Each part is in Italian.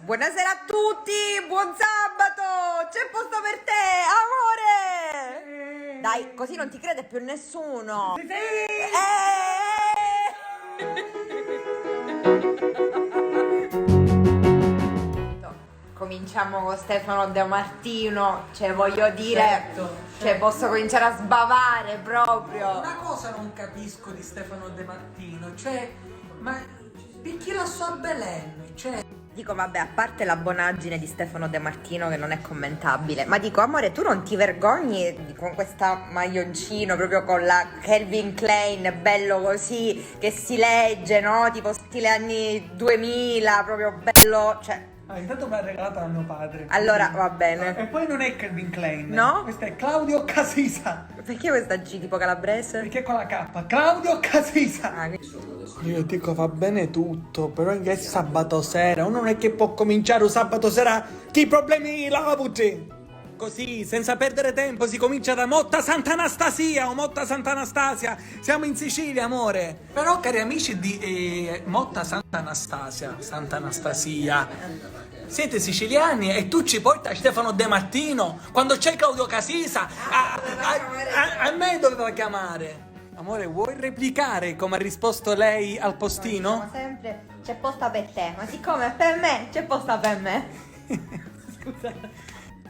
Buonasera a tutti, buon sabato, c'è posto per te, amore! Dai, così non ti crede più nessuno. Sì. Cominciamo con Stefano De Martino, cioè voglio dire, Certo. cioè posso cominciare a sbavare proprio. Una cosa non capisco di Stefano De Martino, cioè, ma perché la sua Belen? Cioè, Dico, vabbè, a parte la bonaggine di Stefano De Martino che non è commentabile, ma dico, amore, tu non ti vergogni con questa maglioncino proprio con la Calvin Klein, bello così, che si legge, no? Tipo stile anni 2000, proprio bello, cioè... intanto me l'ha regalata da mio padre. Allora, va bene. E poi non è Calvin Klein. No? Questo è Claudio Casisa. Perché questa G tipo calabrese? Perché con la K. Claudio Casisa. Ah, Io dico va bene tutto, però è sabato sera. Uno non è che può cominciare un sabato sera chi problemi lavuti. Così, senza perdere tempo, si comincia da Motta Sant'Anastasia o Motta Sant'Anastasia. Siamo in Sicilia, amore. Però, cari amici di Motta Sant'Anastasia, siete siciliani e tu ci porti Stefano De Martino quando c'è Claudio Casisa. A me doveva chiamare. Amore, vuoi replicare come ha risposto lei al postino? diciamo sempre, c'è posta per te, ma siccome è per me, c'è posta per me. Scusa.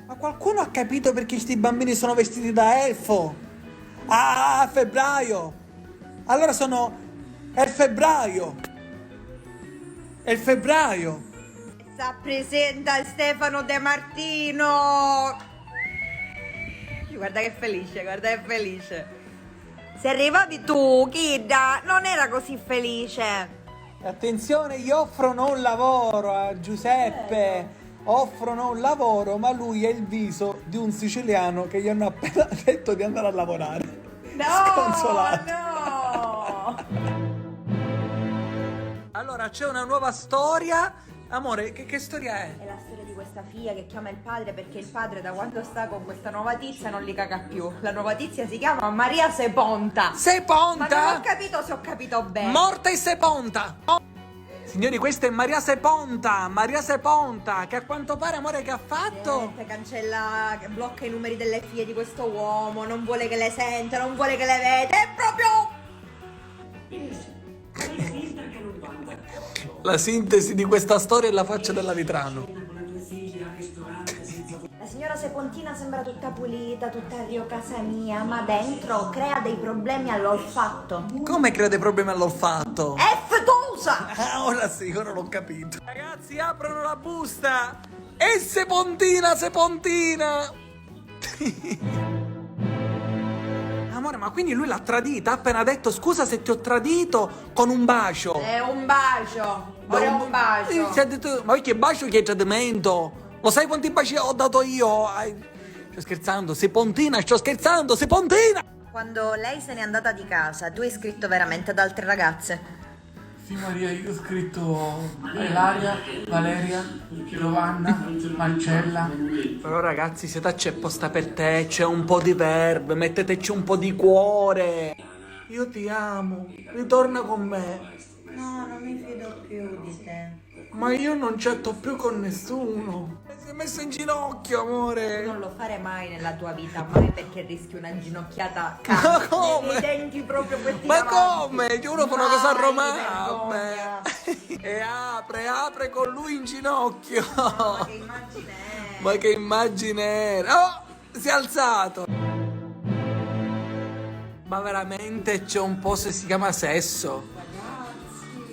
Ma qualcuno ha capito perché questi bambini sono vestiti da elfo? Ah, febbraio! Allora è il febbraio! È il febbraio! Rappresenta Stefano De Martino! Guarda che felice, guarda che felice. Se arrivavi tu, Kidda, non era così felice. Attenzione, gli offrono un lavoro a Giuseppe! Offrono un lavoro, ma lui è il viso di un siciliano che gli hanno appena detto di andare a lavorare. No, Sconsolato. no! Allora, c'è una nuova storia. Amore, che storia è? È la storia di questa figlia che chiama il padre perché il padre da quando sta con questa nuova tizia non li caga più. La nuova tizia si chiama Maria Seponta. Seponta? Ma non ho capito se ho capito bene. Morta e seponta. Signori, questa è Maria Seponta, che a quanto pare, amore, che ha fatto? Niente, cancella, blocca i numeri delle figlie di questo uomo, non vuole che le senta, non vuole che le veda, è proprio... La sintesi di questa storia è la faccia della Vitrano. La signora Sepontina sembra tutta pulita, tutta a Rio casa mia, ma dentro crea dei problemi all'olfatto. Come crea dei problemi all'olfatto? È fetosa! Ah, ora sì, ora l'ho capito. Ragazzi, aprono la busta! E Sepontina! Amore, ma quindi lui l'ha tradita? Ha appena detto scusa se ti ho tradito con un bacio. È un bacio, ora è un bacio. Ti ha detto, ma che bacio che è tradimento? Lo sai quanti baci ho dato io? Sto scherzando, Sepontina, Sepontina! Quando lei se n'è andata di casa, tu hai scritto veramente ad altre ragazze? Sì Maria, io ho scritto Ilaria, Valeria, Giovanna, Marcella. Però ragazzi, se c'è posta per te, c'è un po' di verve, metteteci un po' di cuore. Io ti amo, ritorna con me. No, non mi fido più di te. Ma io non chatto più con nessuno. Si è messo in ginocchio, amore. Non lo fare mai nella tua vita, mai perché rischi una ginocchiata Ma come? I denti proprio questi Ma davanti. come? Uno fa una cosa Mai, romana. vergogna. E apre con lui in ginocchio. Ma che immagine è? Ma che immagine era? Oh, si è alzato. Ma veramente c'è un posto che si chiama Sesso.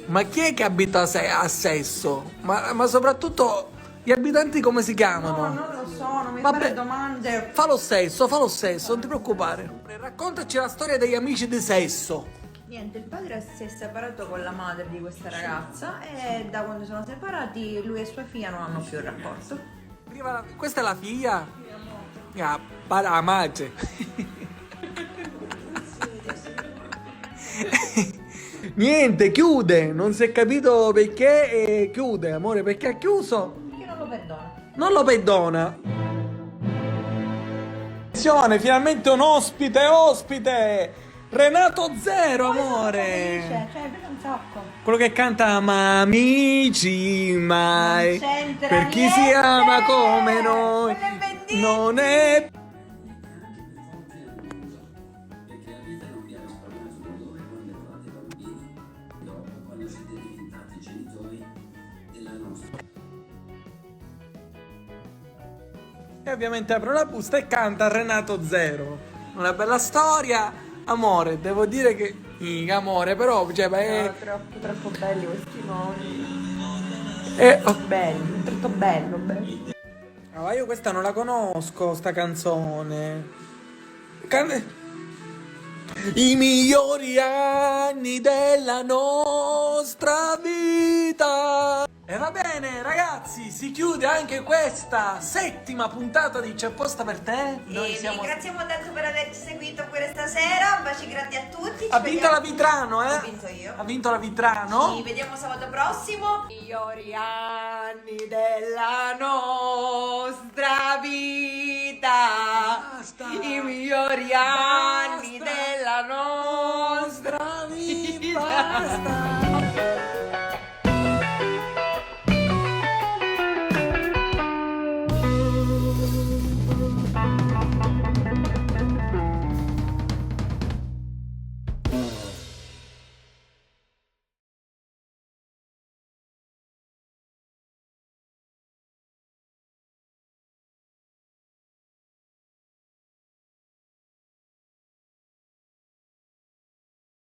Ma chi è che abita a Sesso? Ma soprattutto gli abitanti come si chiamano? No, non lo so, non mi Vabbè. fare domande. Fa lo stesso, non ti preoccupare. Raccontaci la storia degli amici di Sesso. Niente, il padre si è separato con la madre di questa ragazza e da quando sono separati lui e sua figlia non hanno più il rapporto. Questa è la figlia? Ah, para la madre. Niente, chiude, non si è capito perché e chiude, amore, perché ha chiuso? Perché non lo perdona. Non lo perdona. Attenzione, finalmente un ospite! Renato Zero, amore! Felice, cioè, vedo un sacco. Quello che canta ma amici mai. Non c'entra Per chi si niente. ama come noi. Quello è Venditti. Non è. E ovviamente apro la busta e canta Renato Zero. Una bella storia. Amore, devo dire che. Amore, però, cioè, è. Troppo belli questi nomi. Oh. Belli, troppo bello. Ah, ma io questa non la conosco, sta canzone. I migliori anni della nostra vita. E va bene, ragazzi, si chiude anche questa 7ª puntata di C'è apposta per te. Vi ringraziamo tanto per averci seguito questa sera. Baci grandi a tutti. Ha vinto la Vitrano, Ho vinto io. Ha vinto la Vitrano. Ci vediamo sabato prossimo. Migliori anni della nostra vita. Basta. I migliori anni della nostra Nostra vita. Basta.